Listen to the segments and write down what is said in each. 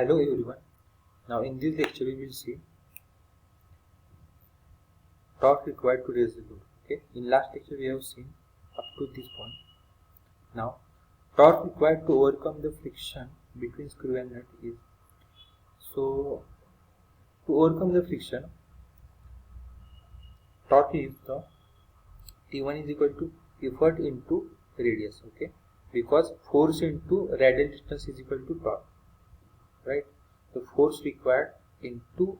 Hello everyone. Now in this lecture we will see torque required to raise the load. Okay. In last lecture we have seen up to this point. Now torque required to overcome the friction between screw and nut is, so to overcome the friction, torque is the T1 is equal to effort into radius. Okay, because force into radial distance is equal to torque, right? The force required into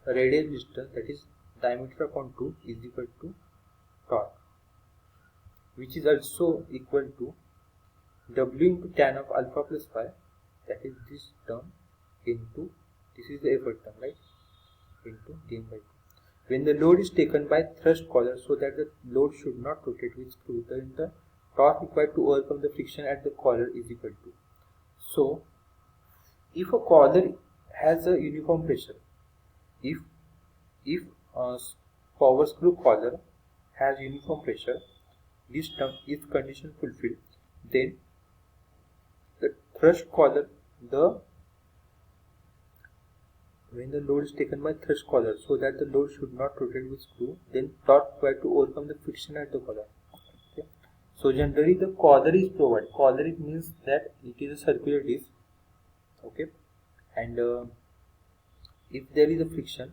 radial distance, that is diameter upon 2, is equal to torque, which is also equal to W into tan of alpha plus phi, that is this term, into, this is the effort term, right, into dm by 2. When the load is taken by thrust collar so that the load should not rotate with screw, then the torque required to overcome the friction at the collar is equal to. So if a collar has a uniform pressure, if power screw collar has uniform pressure, this term is condition fulfilled, then the thrust collar, when the load is taken by thrust collar so that the load should not rotate with screw, then torque required to overcome the friction at the collar. Okay. So generally the collar is provided. Collar, it means that it is a circular disc. Okay, and if there is a friction,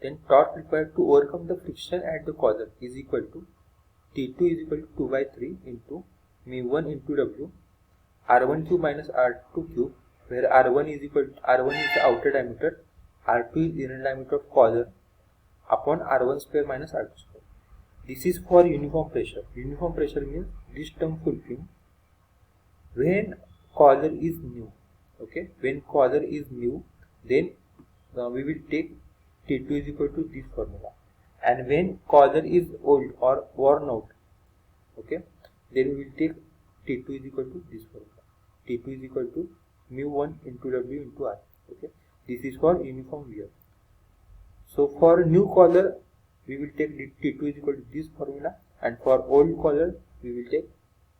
then torque required to overcome the friction at the collar is equal to T2 is equal to 2 by 3 into mu1 into W, R1 cube minus R2 cube, where R1 is equal to, R1 is the outer diameter, R2 is the inner diameter of collar, upon R1 square minus R2 square. This is for uniform pressure. Uniform pressure means this term fulfilling when collar is new. Okay, when collar is new, then we will take T2 is equal to this formula, and when collar is old or worn out, okay, then we will take T2 is equal to this formula. T2 is equal to mu1 into W into R. Okay, this is for uniform wear. So for new collar we will take T2 is equal to this formula, and for old collar we will take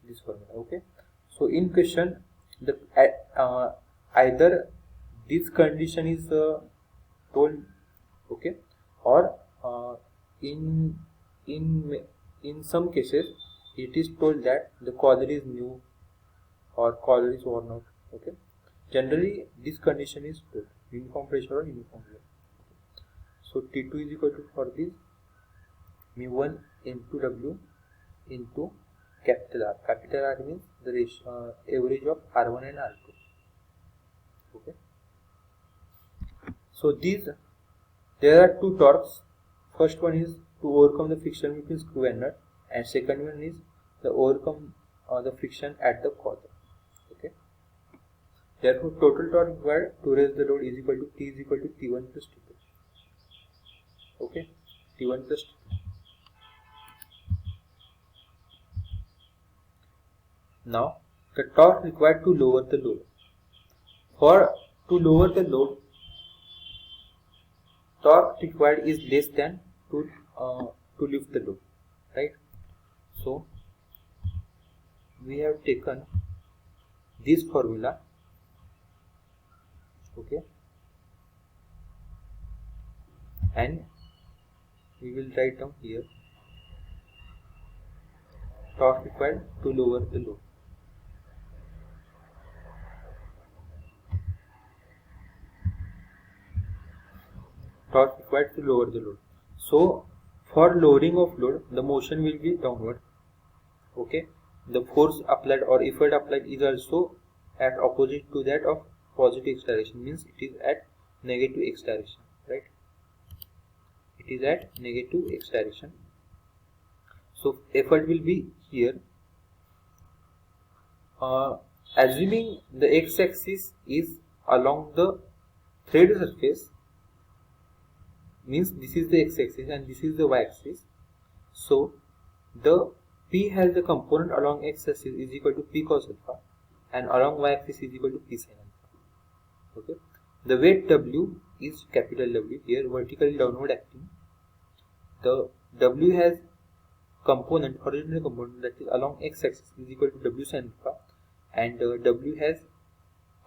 this formula. Okay, so in question the either this condition is told, okay, or in some cases it is told that the collar is new or collar is worn out. Okay, generally this condition is told, uniform pressure or uniform wear. So T2 is equal to, for this, mu1 into W into capital R. Capital R means the ratio, average of R1 and R2. Okay. So there are two torques. First one is to overcome the friction between screw and nut, and second one is the overcome the friction at the collar. Okay. Therefore, total torque required to raise the load is equal to T is equal to T1 plus T2. Okay, T1 plus T2. Now the torque required to lower the load. To lower the load, torque required is less than to lift the load, right? So we have taken this formula, okay, and we will write down here torque required to lower the load. Torque required to lower the load. So for lowering of load, the motion will be downward. Okay, the force applied or effort applied is also at opposite to that of positive x direction, means it is at negative x direction, right? It is at negative x direction. So effort will be here. Assuming the x-axis is along the thread surface, means this is the x-axis and this is the y-axis. So the P has the component along x-axis is equal to P cos alpha, and along y-axis is equal to P sin alpha. Okay, the weight W is capital W, here vertically downward acting. The W has component, horizontal component, that is along x-axis is equal to W sin alpha, and W has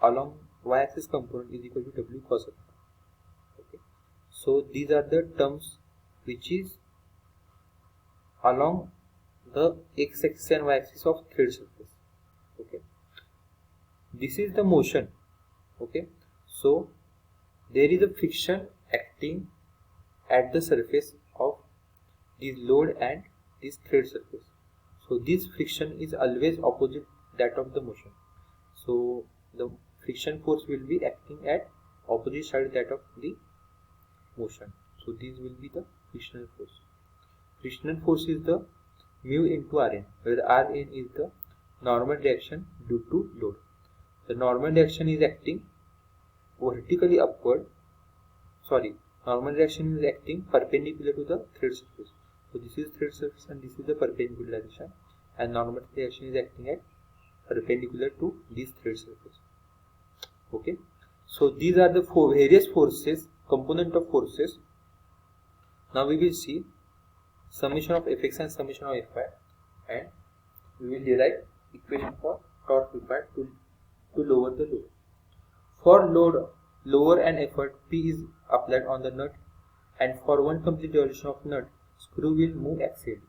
along y-axis component is equal to w cos alpha. Okay, so these are the terms which is along the x-axis and y-axis of thread surface. Okay, this is the motion. Okay, so there is a friction acting at the surface of this load and this thread surface. So this friction is always opposite that of the motion. So the friction force will be acting at opposite side that of the motion. So this will be the frictional force. Frictional force is the mu into Rn, where Rn is the normal reaction due to load. The normal reaction is acting vertically upward. Normal reaction is acting perpendicular to the thread surface. So this is thread surface and this is the perpendicular direction, and normal reaction is acting at perpendicular to this thread surface. Okay, so these are the various forces, component of forces. Now we will see summation of Fx and summation of Fy, and we will derive equation for torque required to lower the load. For load lower an effort, P is applied on the nut, and for one complete revolution of nut, screw will move axially.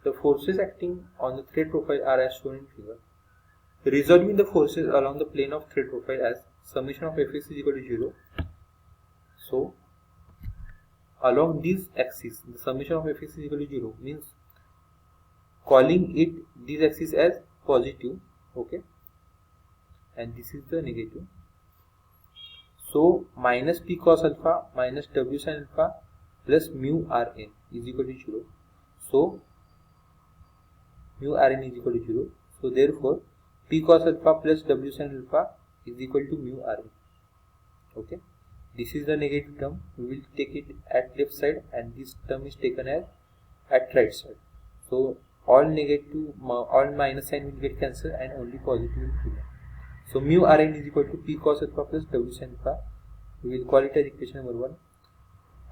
The forces acting on the thread profile are as shown in figure. Resolving the forces along the plane of thread profile as summation of Fx is equal to 0. So along this axis, the summation of Fx is equal to 0 means calling it this axis as positive. Okay, and this is the negative. So minus P cos alpha minus W sin alpha plus mu Rn is equal to 0. So mu Rn is equal to 0. So therefore P cos alpha plus W sin alpha is equal to mu Rn. Okay, this is the negative term. We will take it at left side, and this term is taken as at right side. So all negative, all minus sign will get cancelled and only positive will remain. So mu Rn is equal to P cos alpha plus W sin alpha. We will call it as equation number 1.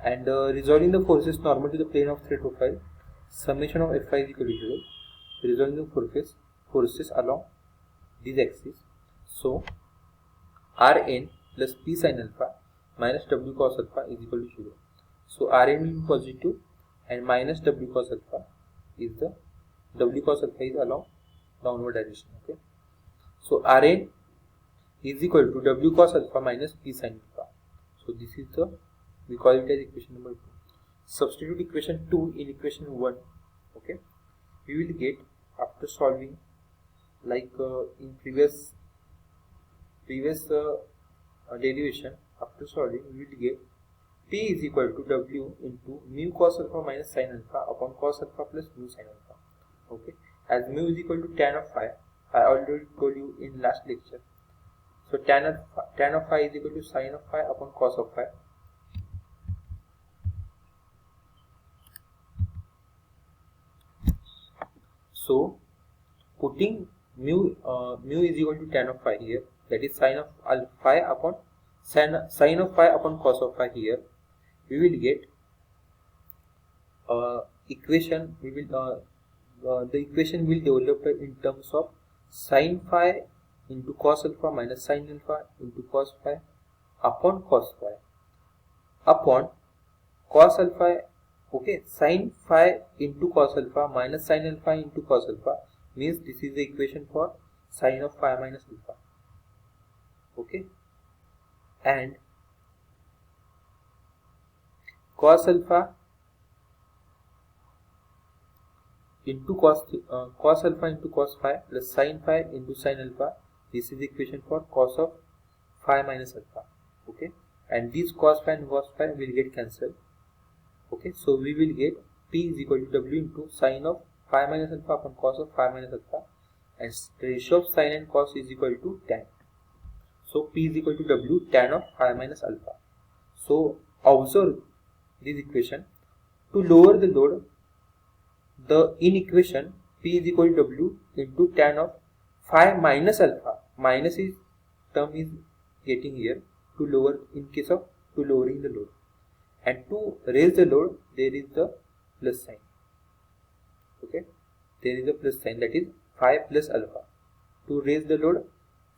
And resolving the forces normal to the plane of thread profile, summation of Fy is equal to 0. Resolving the forces along this axis. So Rn plus P sin alpha minus W cos alpha is equal to 0. So Rn will be positive and minus W cos alpha is the W cos alpha is along downward direction. Okay, so Rn is equal to W cos alpha minus P sin alpha. So this is the, we call it as equation number 2. Substitute equation 2 in equation 1. Okay, we will get after solving like in previous derivation. After solving, we will get P is equal to W into mu cos alpha minus sin alpha upon cos alpha plus mu sin alpha. Okay, as mu is equal to tan of phi, I already told you in last lecture. So tan of phi is equal to sin of phi upon cos of phi. So putting mu is equal to tan of phi here, that is sin of phi upon sin of phi upon cos of phi here, we will get equation. We will the equation will develop in terms of sin phi into cos alpha minus sin alpha into cos phi upon cos phi upon cos alpha. Okay, sin phi into cos alpha minus sin alpha into cos alpha means this is the equation for sin of phi minus alpha. Okay, and cos alpha into cos alpha into cos phi plus sin phi into sin alpha. This is the equation for cos of phi minus alpha. Okay, and these cos phi and cos phi will get cancelled. Okay, so we will get P is equal to W into sin of phi minus alpha upon cos of phi minus alpha, and the ratio of sin and cos is equal to tan. So P is equal to W tan of phi minus alpha. So observe this equation. To lower the load, the in equation P is equal to W into tan of phi minus alpha. Minus is term is getting here to lower in case of to lowering the load, and to raise the load there is the plus sign. Okay, there is a plus sign, that is phi plus alpha. To raise the load,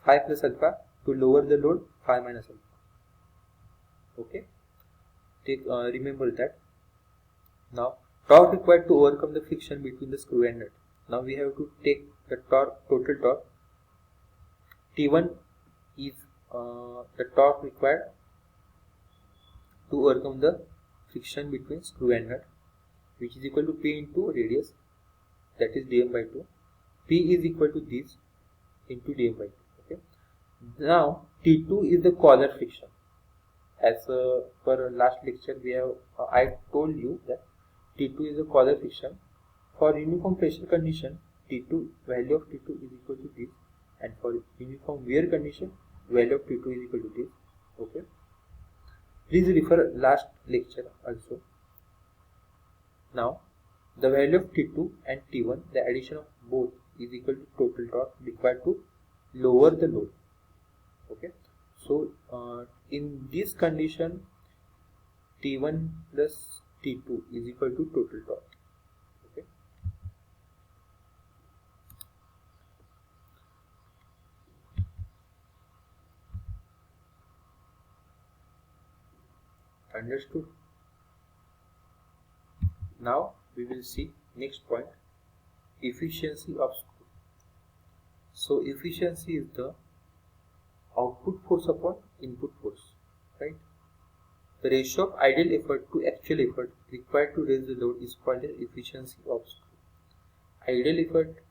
phi plus alpha to lower the load phi minus alpha. Okay, remember that. Now torque required to overcome the friction between the screw and nut. Now we have to take the total torque. T1 is the torque required to overcome the friction between screw and nut, which is equal to P into radius, that is dm by 2. P is equal to this into dm by 2. Okay. Now T2 is the collar friction. As per last lecture we have I told you that T2 is the collar friction. For uniform pressure condition, T2 value of T2 is equal to this, and for uniform wear condition, value of T2 is equal to this. Okay. Please refer last lecture also. Now the value of T2 and T1, the addition of both is equal to total torque required to lower the load. Okay. So in this condition, T1 plus T2 is equal to total torque. Okay. Understood? Now we will see next point, efficiency of screw. So efficiency is the output force upon input force, right? The ratio of ideal effort to actual effort required to raise the load is called as efficiency of screw. Ideal effort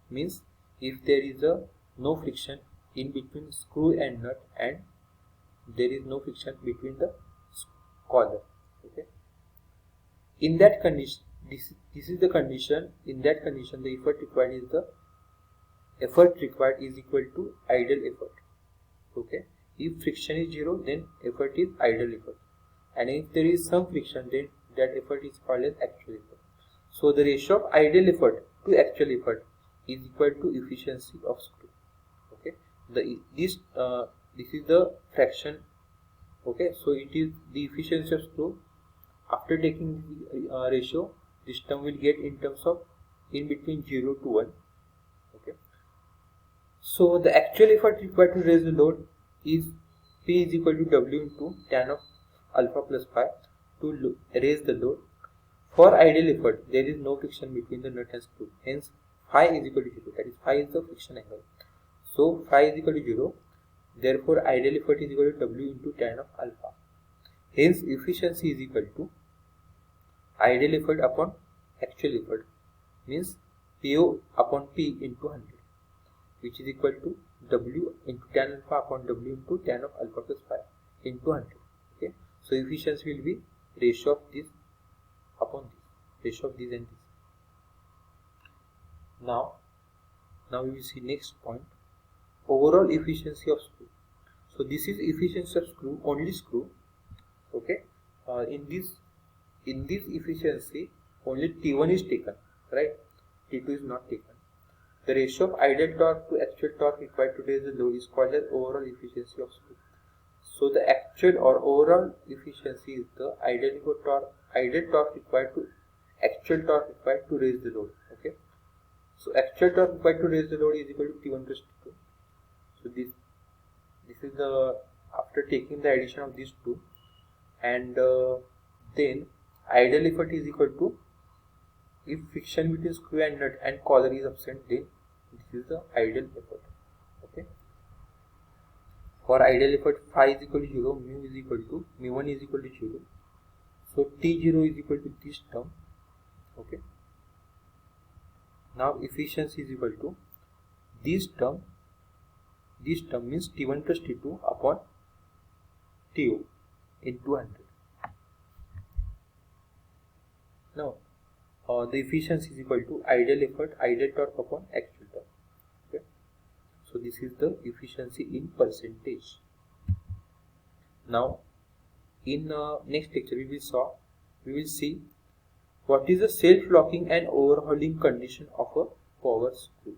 means if there is no friction in between screw and nut, and there is no friction between the collar. Okay. In that condition, this is the condition. In that condition, the effort required is equal to ideal effort. Okay. If friction is 0, then effort is ideal effort, and if there is some friction, then that effort is called as actual effort. So the ratio of ideal effort to actual effort is equal to efficiency of screw. Okay. This is the fraction. Okay. So it is the efficiency of screw. After taking the ratio, this term will get in terms of in between 0 to 1. Okay. So the actual effort required to raise the load is P is equal to W into tan of alpha plus phi to raise the load. For ideal effort, there is no friction between the nut and screw. Hence, phi is equal to 0. That is, phi is the friction angle. So phi is equal to 0. Therefore, ideal effort is equal to W into tan of alpha. Hence, efficiency is equal to ideal effort upon actual effort, means PO upon P into 100, which is equal to W into tan alpha upon W into tan of alpha plus phi into 100. Okay. So efficiency will be ratio of this upon this, ratio of this and this. Now we will see next point, overall efficiency of screw. So this is efficiency of screw, only screw. Okay. In this efficiency, only T1 is taken, right? T2 is not taken. The ratio of ideal torque to actual torque required to raise the load is called as overall efficiency of screw. So the actual or overall efficiency is the ideal torque required to actual torque required to raise the load. Okay. So actual torque required to raise the load is equal to T1 plus T2. So this is the after taking the addition of these two, and then ideal effort is equal to, if friction between screw and nut and collar is absent, then this is the ideal effort. Okay. For ideal effort, phi is equal to 0, mu is equal to mu1 is equal to 0. So T0 is equal to this term. Okay. Now efficiency is equal to this term. This term means T1 plus T2 upon TO into 100. Now the efficiency is equal to ideal effort, ideal torque upon actual torque. Okay. So this is the efficiency in percentage. Now in next lecture we will see what is the self-locking and overhauling condition of a power screw.